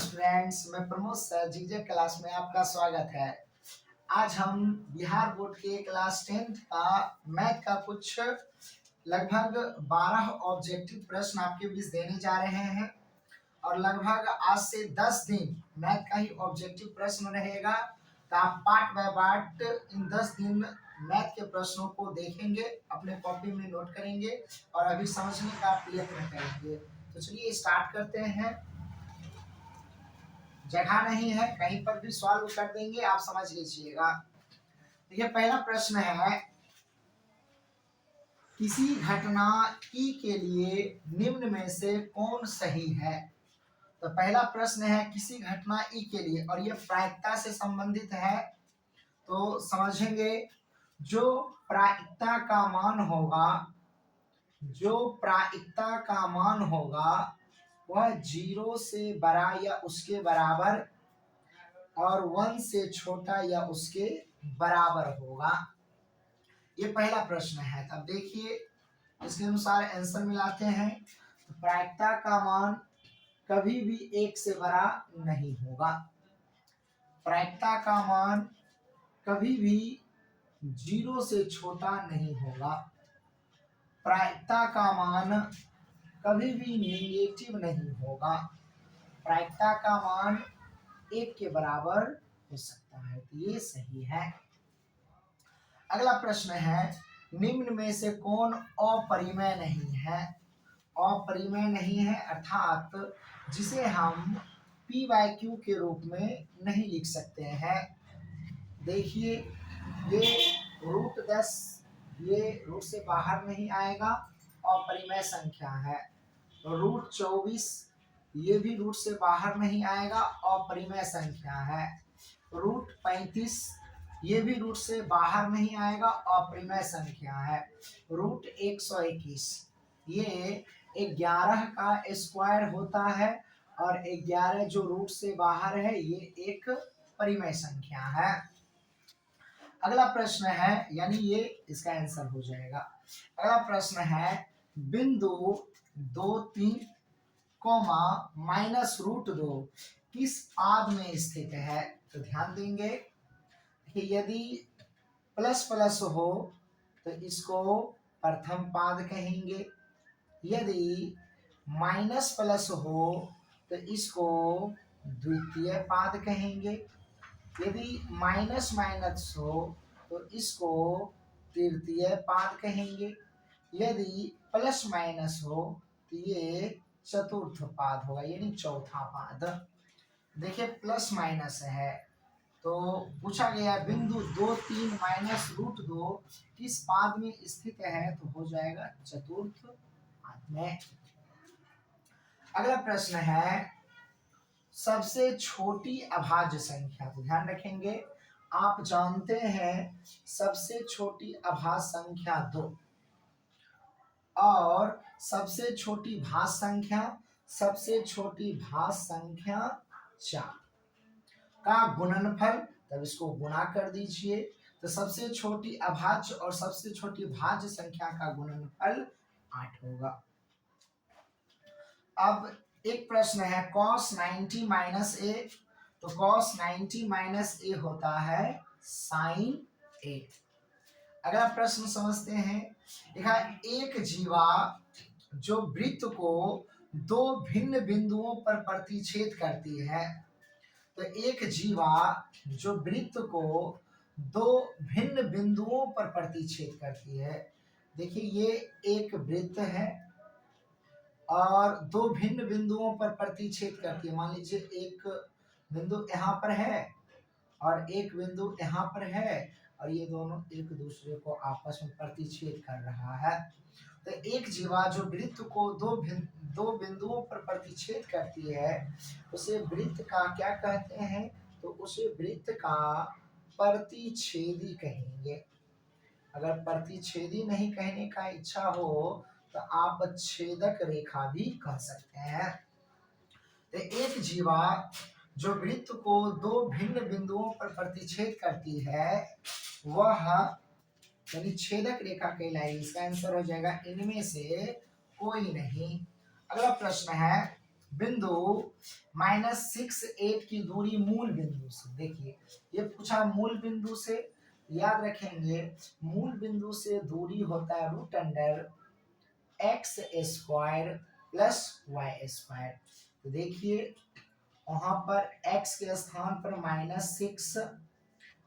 Students, मैं Pramod sir जीजे class में आपका स्वागत है। आज हम बिहार बोर्ड के क्लास 10th का मैथ का कुछ लगभग 12 ऑब्जेक्टिव प्रश्न आपके बीच देने जा रहे हैं और लगभग आज से 10 दिन मैथ का ही ऑब्जेक्टिव प्रश्न रहेगा। तो आप पार्ट बाय पार्ट इन 10 दिन मैथ के प्रश्नों को देखेंगे, अपने कॉपी में नोट करेंगे और अभी समझने का प्रयत्न करेंगे। तो चलिए स्टार्ट करते हैं। जगह नहीं है, कहीं पर भी सॉल्व कर देंगे, आप समझ लीजिएगा। देखिए पहला प्रश्न है, किसी घटना ई के लिए निम्न में से कौन सही है। तो पहला प्रश्न है किसी घटना ई के लिए, और ये प्रायिकता से संबंधित है। तो समझेंगे, जो प्रायिकता का मान होगा, जो प्रायिकता का मान होगा वह 0 से बड़ा या उसके बराबर और 1 से छोटा या उसके बराबर होगा। ये पहला प्रश्न है। तब देखिए इसके अनुसार आंसर मिलाते हैं। तो प्रायिकता का मान कभी भी 1 से बड़ा नहीं होगा। प्रायिकता का मान कभी भी 0 से छोटा नहीं होगा। प्रायिकता का मान कभी भी नेगेटिव नहीं होगा। प्रायिकता का मान 1 के बराबर हो सकता है। तो ये सही है। अगला प्रश्न है, निम्न में से कौन अपरिमेय नहीं है। अपरिमेय नहीं है अर्थात जिसे हम P बाय Q के रूप में नहीं लिख सकते हैं। देखिए ये √10 ये रूट से बाहर नहीं आएगा, अपरिमेय संख्या है। √24 ये भी रूट से बाहर नहीं आएगा, अपरिमेय संख्या है। √35 ये भी रूट से बाहर नहीं आएगा, अपरिमेय संख्या है। √121 ये 11 का स्क्वायर होता है और 11 जो रूट से बाहर है ये एक परिमेय संख्या है। अगला प्रश्न है, यानी ये इसका आंसर हो जाएगा। अगला प्रश्न है, बिंदु 2 3 -√2 किस पाद में स्थित है। तो ध्यान देंगे कि यदि प्लस प्लस हो तो इसको प्रथम पाद कहेंगे, यदि माइनस प्लस हो तो इसको द्वितीय पाद कहेंगे, यदि माइनस माइनस हो तो इसको तृतीय पाद कहेंगे, यदि प्लस माइनस हो तो ये चतुर्थ पाद होगा, यानी चौथा पाद। देखिए प्लस माइनस है तो पूछा गया बिंदु 2 3 -√2 किस पाद में स्थित है। तो हो जाएगा चतुर्थ पाद में। अगला प्रश्न है, सबसे छोटी अभाज्य संख्या। तो ध्यान रखेंगे, आप जानते हैं सबसे छोटी अभाज्य संख्या 2 और सबसे छोटी भाज्य संख्या, सबसे छोटी भाज्य संख्या 4 का गुणनफल। तब इसको गुणा कर दीजिए, तो सबसे छोटी अभाज्य और सबसे छोटी भाज्य संख्या का गुणनफल 8 होगा। अब एक प्रश्न है, cos 90 - a। तो cos 90 - a होता है sin a। अगला प्रश्न समझते हैं। देखा, एक जीवा जो वृत्त को 2 भिन्न बिंदुओं पर प्रतिच्छेद करती है। तो एक जीवा जो वृत्त को 2 भिन्न बिंदुओं पर प्रतिच्छेद करती है। देखिए ये एक वृत्त है और 2 भिन्न बिंदुओं पर प्रतिच्छेद करती है। मान लीजिए एक बिंदु यहाँ पर है और एक बिंदु यहाँ पर है और ये दोनों एक दूसरे को आपस में प्रतिच्छेद कर रहा है। तो एक जीवा जो वृत्त को 2 बिंदुओं पर प्रतिच्छेद करती है उसे वृत्त का क्या कहते हैं। तो उसे वृत्त का प्रतिच्छेदी कहेंगे। अगर प्रतिच्छेदी नहीं कहने का इच्छा हो तो आप छेदक रेखा भी कह सकते हैं। तो एक जीवा जो वृत्त को 2 भिन्न बिंदुओं पर प्रतिच्छेद करती है वह यानी छेदक रेखा कहलाएगी। इसका आंसर हो जाएगा इनमें से कोई नहीं। अगला प्रश्न है, बिंदु -6 8 की दूरी मूल बिंदु से, देखिए ये पूछा मूल बिंदु से, याद रखेंगे मूल बिंदु से दूरी होता है root under x square plus y square. तो देखिए वहां पर x के स्थान पर -6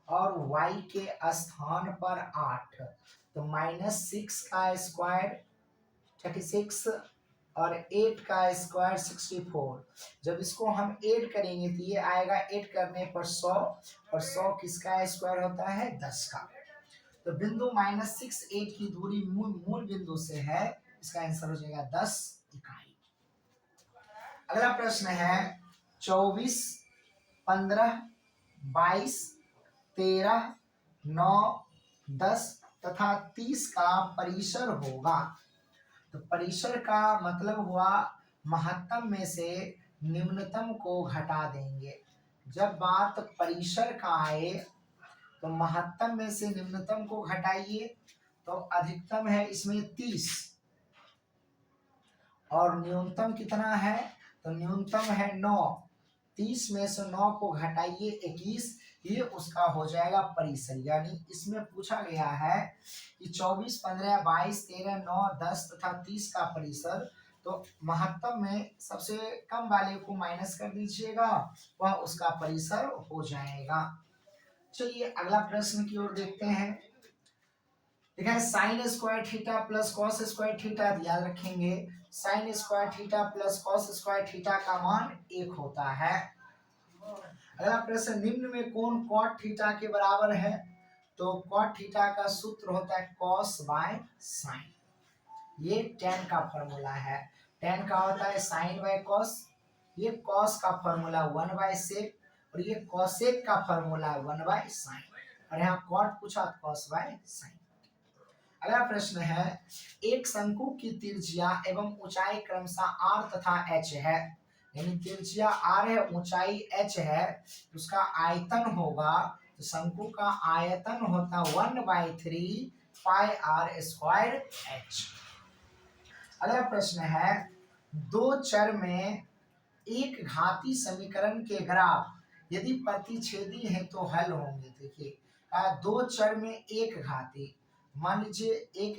और y के स्थान पर 8, तो -6 का स्क्वायर 36 और 8 का स्क्वायर 64। जब इसको हम ऐड करेंगे तो ये आएगा, ऐड करने पर 100, और 100 किसका स्क्वायर होता है 10 का। तो बिंदु -6 8 की दूरी मूल बिंदु से है, इसका आंसर हो जाएगा 10 इकाई। अगला प्रश्न है 24 15 22 13 9 10 तथा 30 का परिसर होगा। तो परिसर का मतलब हुआ महत्तम में से निम्नतम को घटा देंगे। जब बात परिसर का आए तो महत्तम में से निम्नतम को घटाइए, तो अधिकतम है इसमें 30 और न्यूनतम कितना है, तो न्यूनतम है 9। 30 में से 9 को घटाइए 21, ये उसका हो जाएगा परिसर। यानी इसमें पूछा गया है कि 24 15 22 13 9 10 तथा 30 का परिसर, तो महत्तम में सबसे कम वाले को माइनस कर दीजिएगा, वह उसका परिसर हो जाएगा। चलिए अगला प्रश्न की ओर देखते हैं। देखा है sine square theta plus cos square theta, याद रखेंगे sine square theta plus cos square theta का मान 1 होता है। अगला प्रश्न, निम्न में कौन कॉट थीटा के बराबर है, तो कॉट थीटा का सूत्र होता है कॉस बाय साइन। ये tan का फॉर्मूला है, tan का होता है साइन बाय कॉस, ये कॉस का फॉर्मूला 1 बाय सेक, और ये कॉसेक का फॉर्मूला 1 बाय साइन, और यहाँ कॉट पूछा कॉस बाय साइन। अगला प्रश्न है, एक शंकु की त्रिज्या एवं ऊंचाई क्रमशः r तथा h है, यानी त्रिज्या r है ऊंचाई h है, तो उसका आयतन होगा, तो शंकु का आयतन होता 1/3 पाई r स्क्वायर h। अगला प्रश्न है, दो चर में एक घाती समीकरण के ग्राफ यदि प्रतिच्छेदी है तो हल होंगे। देखिए दो चर में एक घाती, मान लीजिए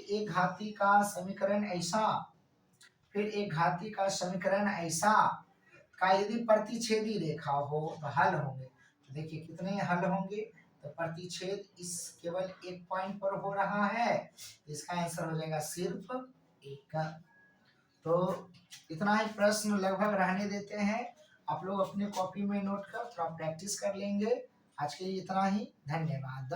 एक घाती का समीकरण ऐसा, फिर एक घाती का समीकरण ऐसा का यदि प्रतिच्छेदी रेखा हो तो हल होंगे। तो देखिए कितने हल होंगे, तो प्रतिच्छेद इस केवल एक पॉइंट पर हो रहा है, इसका आंसर हो जाएगा सिर्फ एक। तो इतना ही प्रश्न लगभग रहने देते हैं, आप लोग अपने कॉपी में नोट कर थोड़ा प्रैक्टिस कर लेंगे। आज के लिए इतना ही, धन्यवाद।